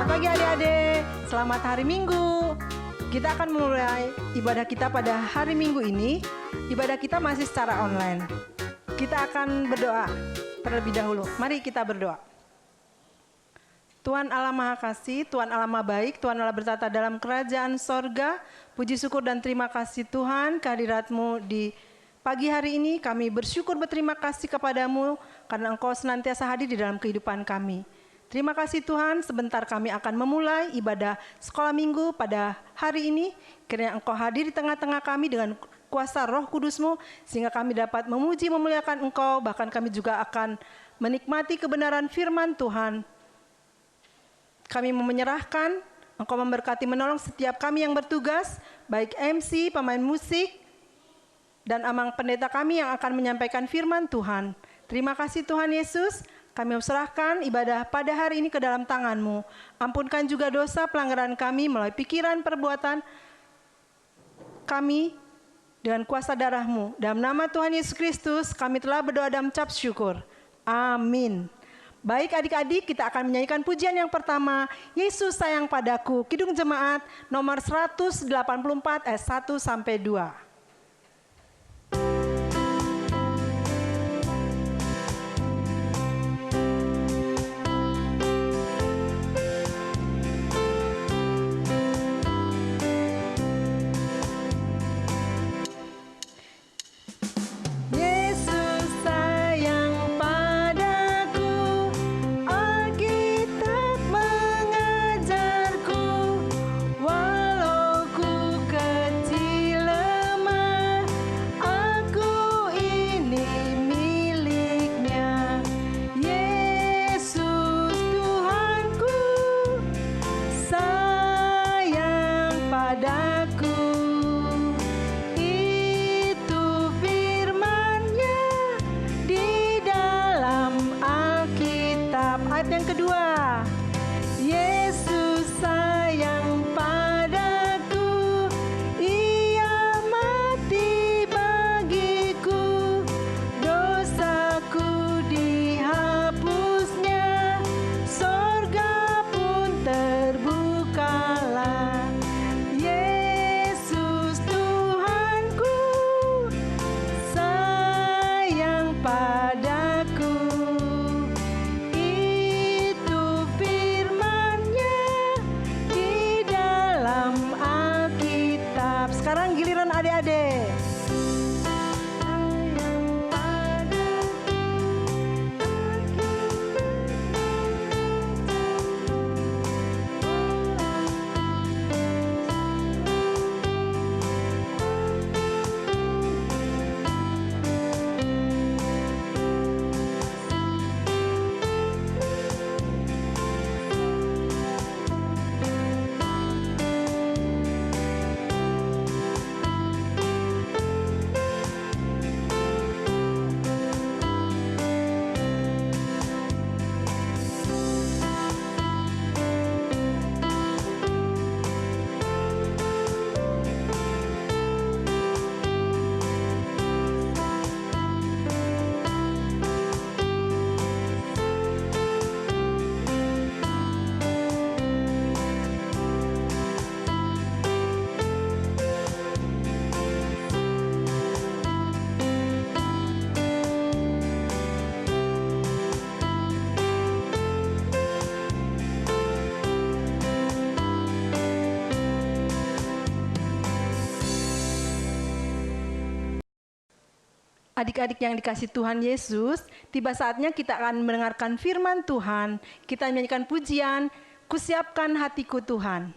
pagi adik-adik, selamat hari Minggu. Kita akan mulai ibadah kita pada hari Minggu ini. Ibadah kita masih secara online. Kita akan berdoa terlebih dahulu. Mari kita berdoa. Tuhan Allah Maha Kasih, Tuhan Allah Maha Baik, Tuhan Allah bertata dalam kerajaan sorga. Puji syukur dan terima kasih Tuhan kehadirat-Mu di pagi hari ini. Kami bersyukur berterima kasih kepadamu karena Engkau senantiasa hadir di dalam kehidupan kami. Terima kasih Tuhan, sebentar kami akan memulai ibadah sekolah minggu pada hari ini. Kiranya Engkau hadir di tengah-tengah kami dengan kuasa Roh Kudus-Mu, sehingga kami dapat memuji memuliakan Engkau, bahkan kami juga akan menikmati kebenaran firman Tuhan. Kami menyerahkan, Engkau memberkati menolong setiap kami yang bertugas, baik MC, pemain musik, dan amang pendeta kami yang akan menyampaikan firman Tuhan. Terima kasih Tuhan Yesus. Kami serahkan ibadah pada hari ini ke dalam tangan-Mu. Ampunkan juga dosa pelanggaran kami melalui pikiran, perbuatan kami dengan kuasa darah-Mu. Dalam nama Tuhan Yesus Kristus kami telah berdoa dan mengucap syukur. Amin. Baik adik-adik, kita akan menyanyikan pujian yang pertama, Yesus sayang padaku, Kidung Jemaat nomor 184 ayat 1 sampai 2. Adik-adik yang dikasih Tuhan Yesus, tiba saatnya kita akan mendengarkan firman Tuhan. Kita menyanyikan pujian, Kusiapkan Hatiku Tuhan.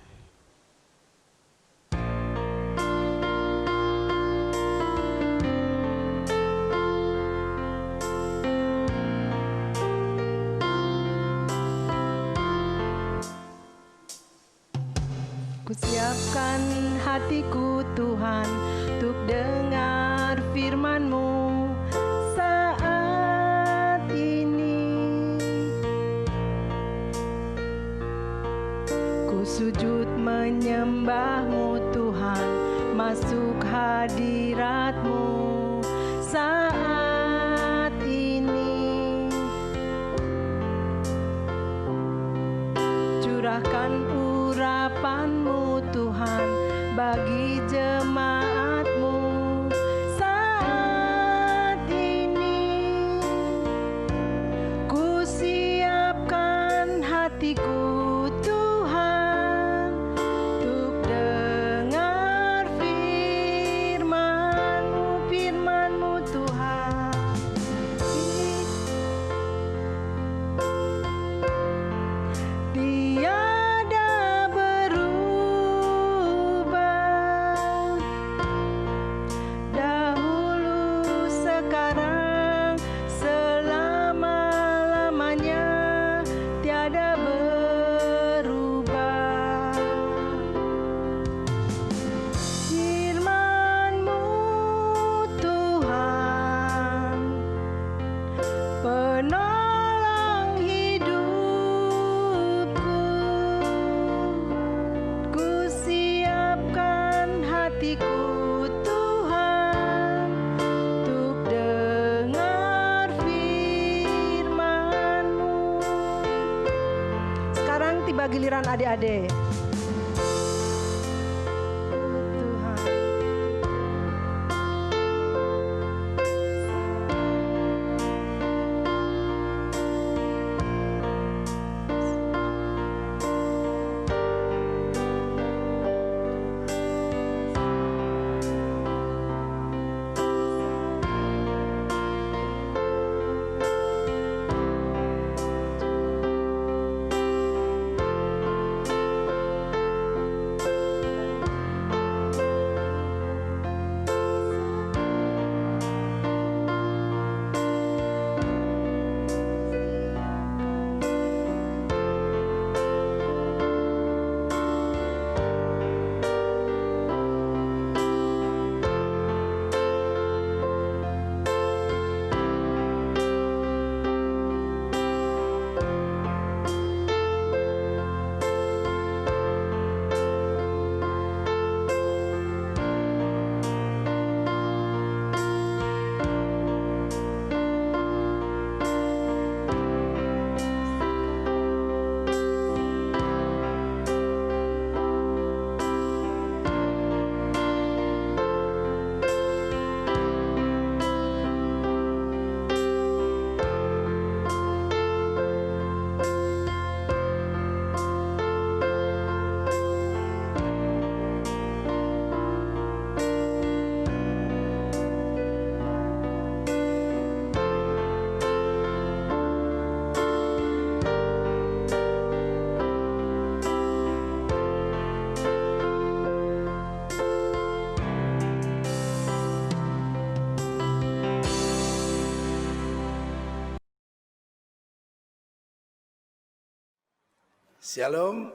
Kusiapkan hatiku Tuhan untuk dengar firman-Mu. Sujud menyembah-Mu Tuhan, masuk hadirat-Mu saat ini. curahkan urapan-Mu Tuhan bagi jemaat-Mu saat ini. Ku siapkan hatiku Tuhan untuk dengar firman-Mu Tuhan. Tiada berubah, dahulu, sekarang, selama-lamanya, tiada berubah. Firman-Mu Tuhan, penolong hidupku. Ku siapkan hatiku Tuhan untuk dengar firman-Mu. Sekarang tiba giliran adik-adik. Tuhan. Shalom,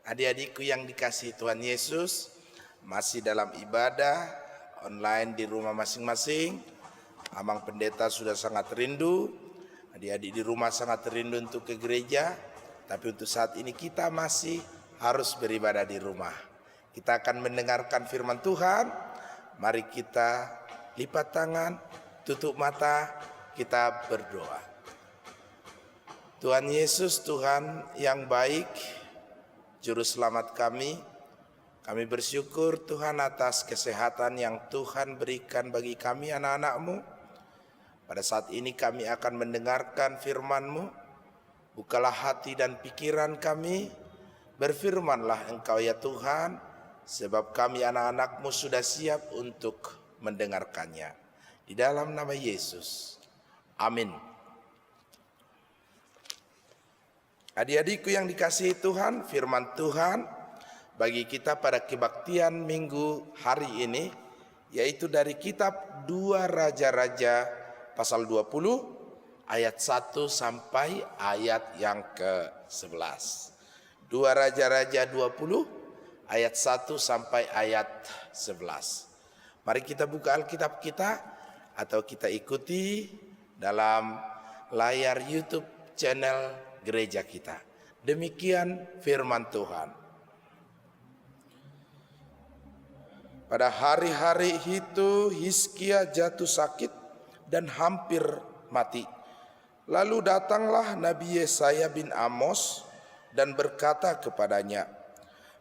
adik-adikku yang dikasihi Tuhan Yesus, masih dalam ibadah online di rumah masing-masing. Amang Pendeta sudah sangat rindu, adik-adik di rumah sangat rindu untuk ke gereja, tapi untuk saat ini kita masih harus beribadah di rumah. Kita akan mendengarkan firman Tuhan. Mari kita lipat tangan, tutup mata, kita berdoa. Tuhan Yesus, Tuhan yang baik, Juru Selamat kami bersyukur Tuhan atas kesehatan yang Tuhan berikan bagi kami anak-anak-Mu. Pada saat ini kami akan mendengarkan firman-Mu. Bukalah hati dan pikiran kami, berfirmanlah Engkau ya Tuhan, sebab kami anak-anak-Mu sudah siap untuk mendengarkannya. Di dalam nama Yesus, amin. Adik-adikku yang dikasihi Tuhan, firman Tuhan bagi kita pada kebaktian minggu hari ini, yaitu dari kitab 2 Raja-Raja pasal 20 ayat 1 sampai ayat yang ke-11. 2 Raja-Raja 20 ayat 1 sampai ayat 11. Mari kita buka Alkitab kita atau kita ikuti dalam layar YouTube channel gereja kita. Demikian firman Tuhan. Pada hari-hari itu Hizkia jatuh sakit dan hampir mati. Lalu datanglah Nabi Yesaya bin Amos dan berkata kepadanya,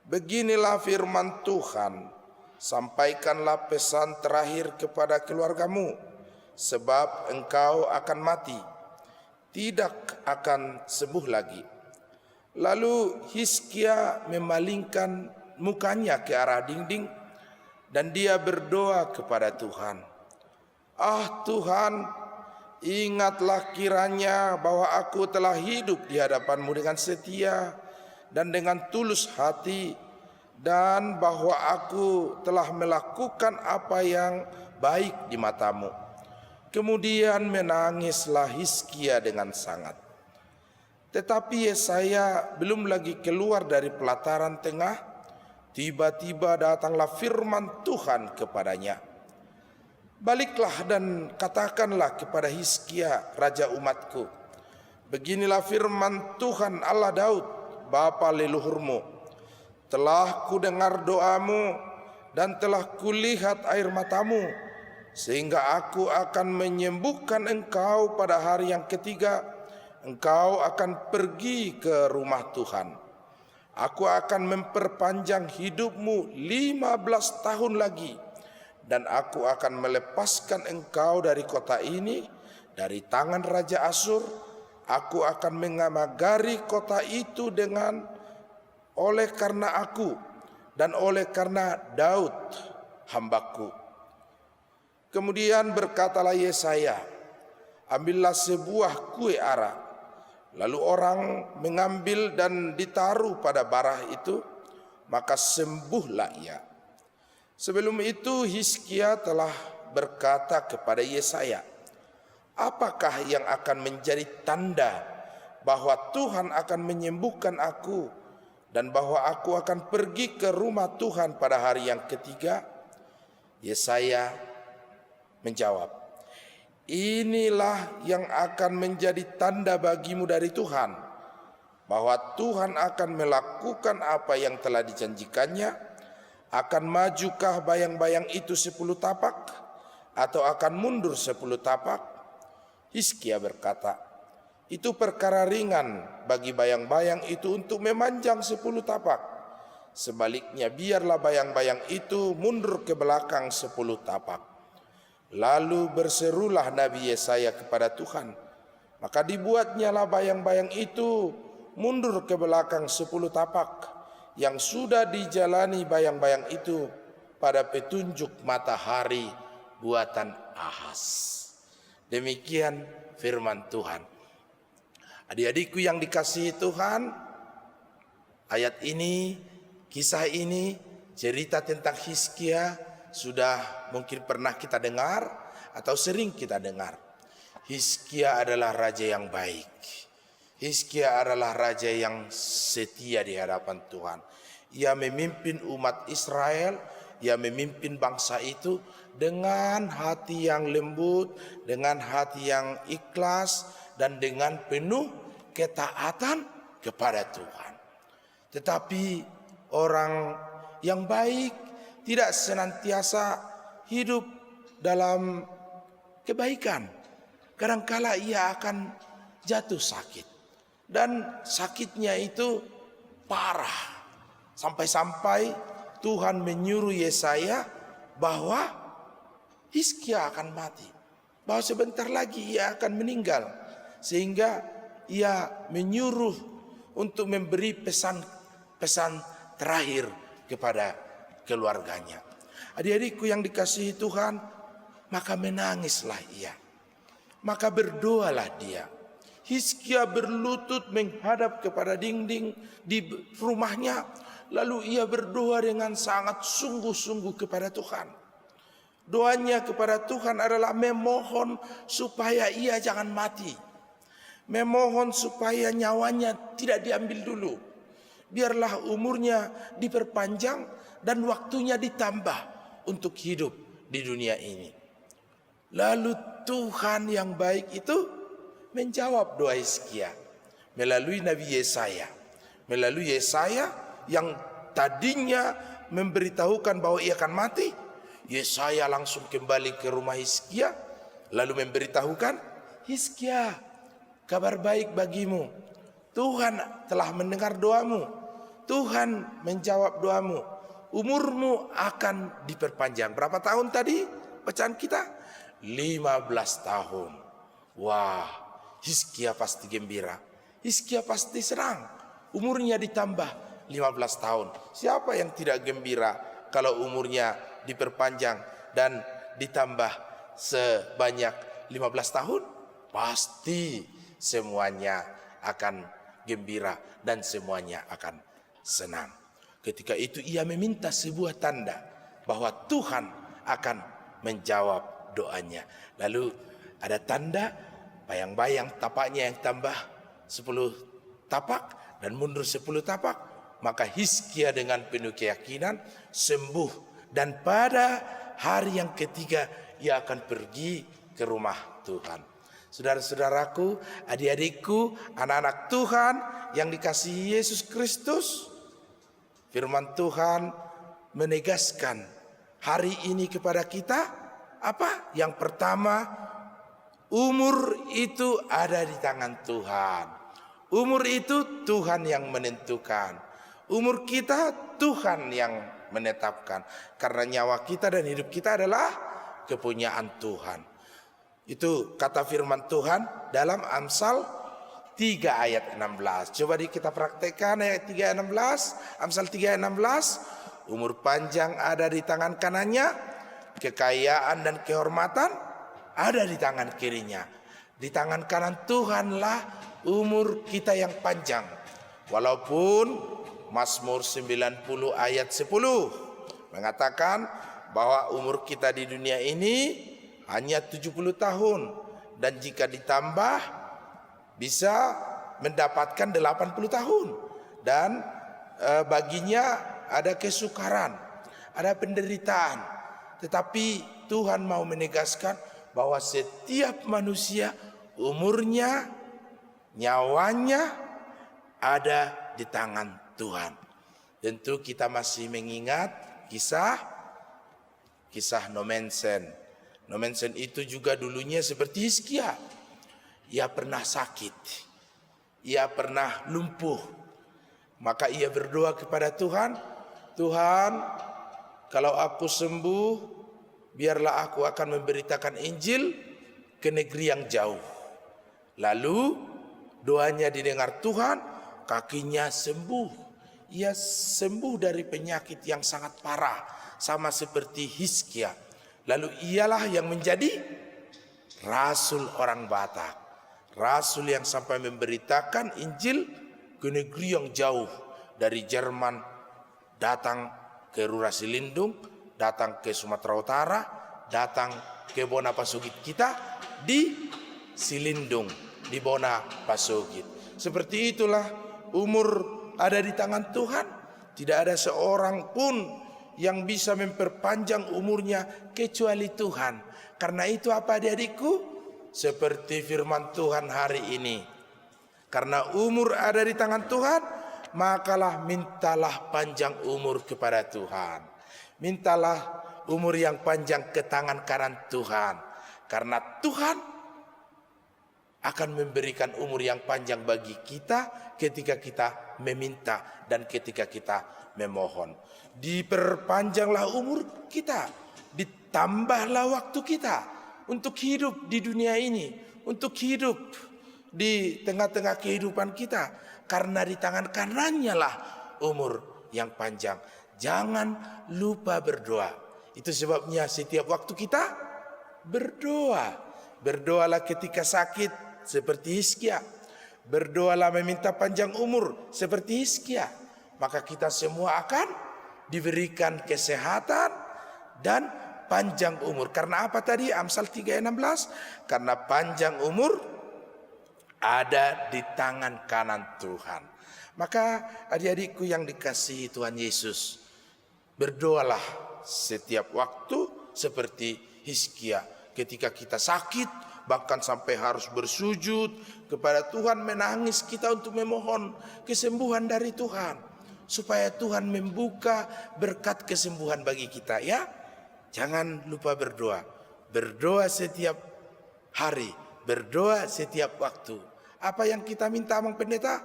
"Beginilah firman Tuhan, sampaikanlah pesan terakhir kepada keluargamu, sebab engkau akan mati, tidak akan sembuh lagi." Lalu Hizkia memalingkan mukanya ke arah dinding dan dia berdoa kepada Tuhan, "Ah Tuhan, ingatlah kiranya bahwa aku telah hidup di hadapan-Mu dengan setia dan dengan tulus hati, dan bahwa aku telah melakukan apa yang baik di mata-Mu." Kemudian menangislah Hizkia dengan sangat. Tetapi Yesaya belum lagi keluar dari pelataran tengah, tiba-tiba datanglah firman Tuhan kepadanya, "Baliklah dan katakanlah kepada Hizkia raja umatku, beginilah firman Tuhan Allah Daud, bapa leluhurmu, telah kudengar doamu dan telah kulihat air matamu, sehingga aku akan menyembuhkan engkau pada hari yang ketiga. Engkau akan pergi ke rumah Tuhan. Aku akan memperpanjang hidupmu 15 tahun lagi, dan aku akan melepaskan engkau dari kota ini, dari tangan Raja Asyur. Aku akan mengamagari kota itu oleh karena aku dan oleh karena Daud hambaku." Kemudian berkatalah Yesaya, "Ambillah sebuah kue ara." Lalu orang mengambil dan ditaruh pada bara itu, maka sembuhlah ia. Sebelum itu Hizkia telah berkata kepada Yesaya, "Apakah yang akan menjadi tanda bahwa Tuhan akan menyembuhkan aku dan bahwa aku akan pergi ke rumah Tuhan pada hari yang ketiga?" Yesaya menjawab, "Inilah yang akan menjadi tanda bagimu dari Tuhan, bahwa Tuhan akan melakukan apa yang telah dijanjikannya. Akan majukah bayang-bayang itu 10 tapak, atau akan mundur 10 tapak?" Hizkia berkata, "Itu perkara ringan bagi bayang-bayang itu untuk memanjang 10 tapak. Sebaliknya biarlah bayang-bayang itu mundur ke belakang 10 tapak." Lalu berserulah Nabi Yesaya kepada Tuhan, maka dibuatnyalah bayang-bayang itu mundur ke belakang 10 tapak, yang sudah dijalani bayang-bayang itu pada petunjuk matahari buatan Ahaz. Demikian firman Tuhan. Adik-adikku yang dikasihi Tuhan, ayat ini, kisah ini, cerita tentang Hizkia sudah mungkin pernah kita dengar atau sering kita dengar. Hizkia adalah raja yang baik. Hizkia adalah raja yang setia di hadapan Tuhan. Ia memimpin umat Israel, ia memimpin bangsa itu dengan hati yang lembut, dengan hati yang ikhlas, dan dengan penuh ketaatan kepada Tuhan. Tetapi orang yang baik tidak senantiasa hidup dalam kebaikan. Kadangkala ia akan jatuh sakit, dan sakitnya itu parah, sampai-sampai Tuhan menyuruh Yesaya bahwa Hizkia akan mati, bahwa sebentar lagi ia akan meninggal, sehingga ia menyuruh untuk memberi pesan terakhir kepada keluarganya. Adik-adikku yang dikasihi Tuhan, maka menangislah ia, maka berdoalah dia. Hizkia berlutut menghadap kepada dinding di rumahnya, lalu ia berdoa dengan sangat sungguh-sungguh kepada Tuhan. Doanya kepada Tuhan adalah memohon supaya ia jangan mati, memohon supaya nyawanya tidak diambil dulu, biarlah umurnya diperpanjang dan waktunya ditambah untuk hidup di dunia ini. Lalu Tuhan yang baik itu menjawab doa Hizkia melalui Nabi Yesaya. Melalui Yesaya yang tadinya memberitahukan bahwa ia akan mati, Yesaya langsung kembali ke rumah Hizkia, lalu memberitahukan, "Hizkia, kabar baik bagimu. Tuhan telah mendengar doamu. Tuhan menjawab doamu. Umurmu akan diperpanjang. Berapa tahun tadi bacaan kita? 15 tahun. Wah, Hizkia pasti gembira. Hizkia pasti senang. Umurnya ditambah 15 tahun. Siapa yang tidak gembira kalau umurnya diperpanjang dan ditambah sebanyak 15 tahun? Pasti semuanya akan gembira dan semuanya akan senang. Ketika itu ia meminta sebuah tanda bahwa Tuhan akan menjawab doanya. Lalu ada tanda bayang-bayang tapaknya yang tambah 10 tapak dan mundur 10 tapak. Maka Hizkia dengan penuh keyakinan sembuh, dan pada hari yang ketiga ia akan pergi ke rumah Tuhan. Saudara-saudaraku, adik-adikku, anak-anak Tuhan yang dikasihi Yesus Kristus, firman Tuhan menegaskan hari ini kepada kita apa? Yang pertama, umur itu ada di tangan Tuhan. Umur itu Tuhan yang menentukan. Umur kita Tuhan yang menetapkan. Karena nyawa kita dan hidup kita adalah kepunyaan Tuhan. Itu kata firman Tuhan dalam Amsal 3 ayat 16. Coba kita praktekkan ayat 3 ayat 16. Amsal 3 ayat 16. Umur panjang ada di tangan kanannya, kekayaan dan kehormatan ada di tangan kirinya. Di tangan kanan Tuhanlah umur kita yang panjang. Walaupun Mazmur 90 ayat 10 mengatakan bahwa umur kita di dunia ini hanya 70 tahun, dan jika ditambah bisa mendapatkan 80 tahun. Dan baginya ada kesukaran, ada penderitaan. Tetapi Tuhan mau menegaskan bahwa setiap manusia umurnya, nyawanya ada di tangan Tuhan. Tentu kita masih mengingat kisah Nomensen. Nomensen itu juga dulunya seperti Hizkia. Ia pernah sakit, ia pernah lumpuh. Maka ia berdoa kepada Tuhan, Tuhan, kalau aku sembuh, biarlah aku akan memberitakan Injil ke negeri yang jauh. Lalu doanya didengar Tuhan, kakinya sembuh. Ia sembuh dari penyakit yang sangat parah, sama seperti Hizkia. Lalu ialah yang menjadi rasul orang Batak. Rasul yang sampai memberitakan Injil ke negeri yang jauh. Dari Jerman datang ke Rura Silindung, datang ke Sumatera Utara, datang ke Bona Pasugit kita di Silindung, di Bona Pasugit. Seperti itulah umur ada di tangan Tuhan. Tidak ada seorang pun yang bisa memperpanjang umurnya kecuali Tuhan. Karena itu apa adik-adikku? Seperti firman Tuhan hari ini. Karena umur ada di tangan Tuhan, makalah mintalah panjang umur kepada Tuhan. Mintalah umur yang panjang ke tangan kanan Tuhan. Karena Tuhan akan memberikan umur yang panjang bagi kita ketika kita meminta dan ketika kita memohon. Diperpanjanglah umur kita, ditambahlah waktu kita untuk hidup di dunia ini, untuk hidup di tengah-tengah kehidupan kita, karena di tangan kanannya lah umur yang panjang. Jangan lupa berdoa. Itu sebabnya setiap waktu kita berdoa. Berdoalah ketika sakit seperti Hizkia. Berdoalah meminta panjang umur seperti Hizkia. Maka kita semua akan diberikan kesehatan dan panjang umur. Karena apa tadi? Amsal 3 ayat 16. Karena panjang umur ada di tangan kanan Tuhan. Maka adik-adikku yang dikasihi Tuhan Yesus, berdoalah setiap waktu seperti Hizkia. Ketika kita sakit, bahkan sampai harus bersujud kepada Tuhan, menangis kita untuk memohon kesembuhan dari Tuhan, supaya Tuhan membuka berkat kesembuhan bagi kita, ya. Jangan lupa berdoa. Berdoa setiap hari, berdoa setiap waktu. Apa yang kita minta, Bang Pendeta?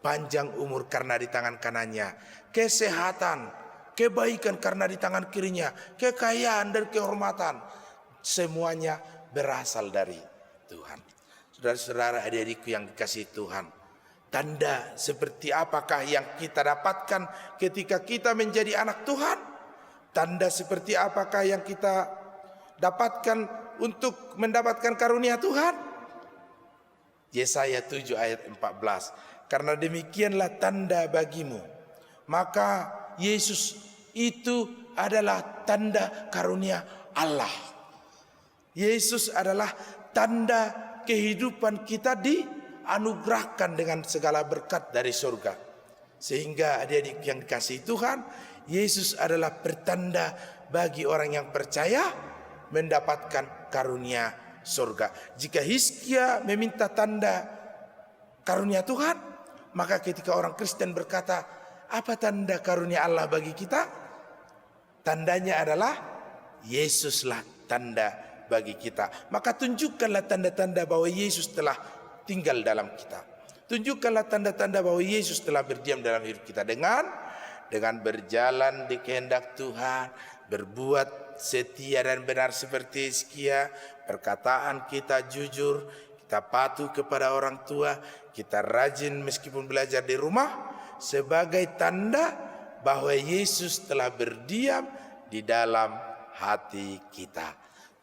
panjang umur karena di tangan kanannya, kesehatan, kebaikan karena di tangan kirinya, kekayaan dan kehormatan, semuanya berasal dari Tuhan. Saudara-saudara, adik-adikku yang dikasihi Tuhan, tanda seperti apakah yang kita dapatkan ketika kita menjadi anak Tuhan? Tanda seperti apakah yang kita dapatkan untuk mendapatkan karunia Tuhan? Yesaya 7 ayat 14. Karena demikianlah tanda bagimu, maka Yesus itu adalah tanda karunia Allah. Yesus adalah tanda kehidupan kita dianugerahkan dengan segala berkat dari surga. Sehingga adik-adik yang dikasihi Tuhan, Yesus adalah pertanda bagi orang yang percaya mendapatkan karunia surga. Jika Hizkia meminta tanda karunia Tuhan, maka ketika orang Kristen berkata, apa tanda karunia Allah bagi kita? Tandanya adalah Yesuslah tanda bagi kita. Maka tunjukkanlah tanda-tanda bahwa Yesus telah tinggal dalam kita. Tunjukkanlah tanda-tanda bahwa Yesus telah berdiam dalam hidup kita dengan berjalan di kehendak Tuhan, berbuat setia dan benar seperti Hizkia, perkataan kita jujur, kita patuh kepada orang tua, kita rajin meskipun belajar di rumah, sebagai tanda bahwa Yesus telah berdiam di dalam hati kita.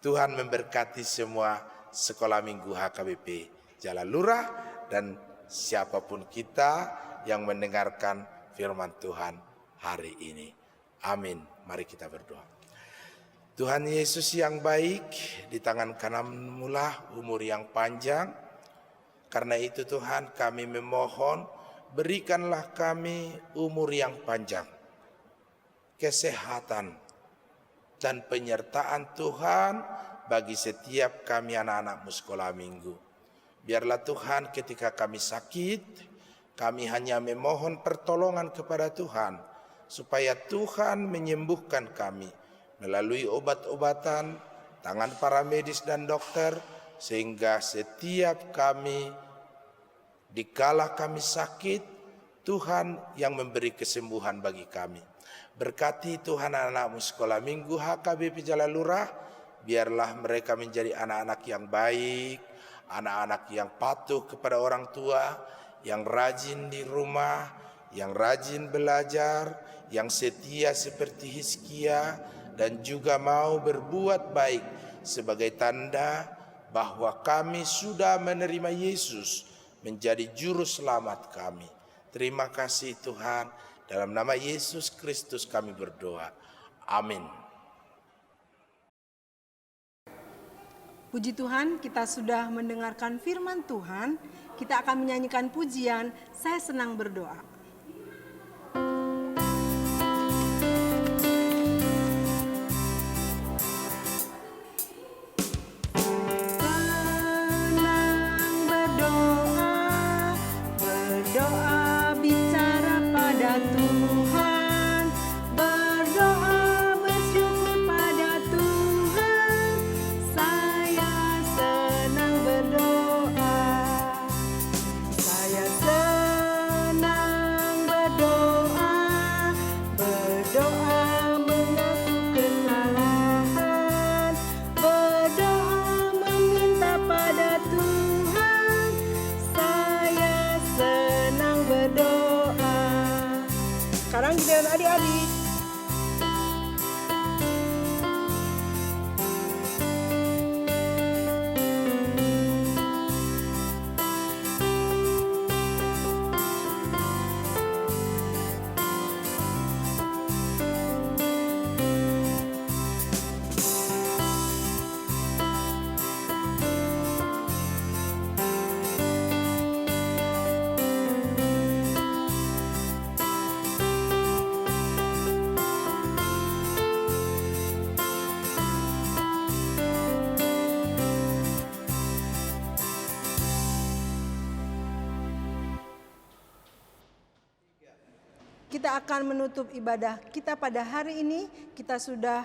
Tuhan memberkati semua sekolah minggu HKBP Jalan Lurah dan siapapun kita yang mendengarkan firman Tuhan hari ini. Amin. Mari kita berdoa. Tuhan Yesus yang baik, di tangan kananmu lah umur yang panjang. Karena itu Tuhan, kami memohon, berikanlah kami umur yang panjang, kesehatan dan penyertaan Tuhan bagi setiap kami anak-anakmu sekolah minggu. Biarlah Tuhan ketika kami sakit, kami hanya memohon pertolongan kepada Tuhan, supaya Tuhan menyembuhkan kami melalui obat-obatan, tangan para medis dan dokter, sehingga setiap kami, dikala kami sakit, Tuhan yang memberi kesembuhan bagi kami. Berkati Tuhan anak-anakmu sekolah minggu HKBP Jalan Lurah, biarlah mereka menjadi anak-anak yang baik, anak-anak yang patuh kepada orang tua, yang rajin di rumah, yang rajin belajar, yang setia seperti Hizkia, dan juga mau berbuat baik sebagai tanda bahwa kami sudah menerima Yesus menjadi juru selamat kami. Terima kasih Tuhan, dalam nama Yesus Kristus kami berdoa. Amin. Puji Tuhan, kita sudah mendengarkan firman Tuhan. Kita akan menyanyikan pujian, Saya Senang Berdoa. Sekarang giliran adik-adik. Kita akan menutup ibadah kita pada hari ini. Kita sudah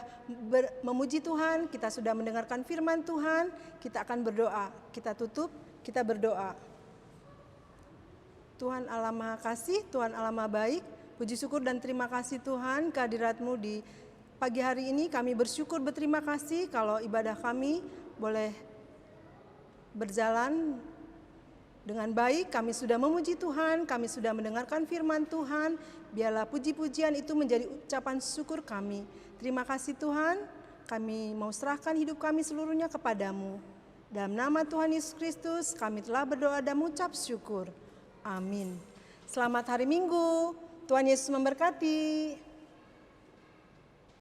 memuji Tuhan, kita sudah mendengarkan firman Tuhan. Kita akan berdoa. Kita tutup, kita berdoa. Tuhan Allah Maha Kasih, Tuhan Allah Maha Baik, puji syukur dan terima kasih Tuhan kehadirat-Mu di pagi hari ini. Kami bersyukur berterima kasih kalau ibadah kami boleh berjalan dengan baik. Kami sudah memuji Tuhan, kami sudah mendengarkan firman Tuhan. Biarlah puji-pujian itu menjadi ucapan syukur kami. Terima kasih Tuhan, kami mau serahkan hidup kami seluruhnya kepadamu. Dalam nama Tuhan Yesus Kristus kami telah berdoa dan mengucap syukur. Amin. Selamat hari Minggu, Tuhan Yesus memberkati.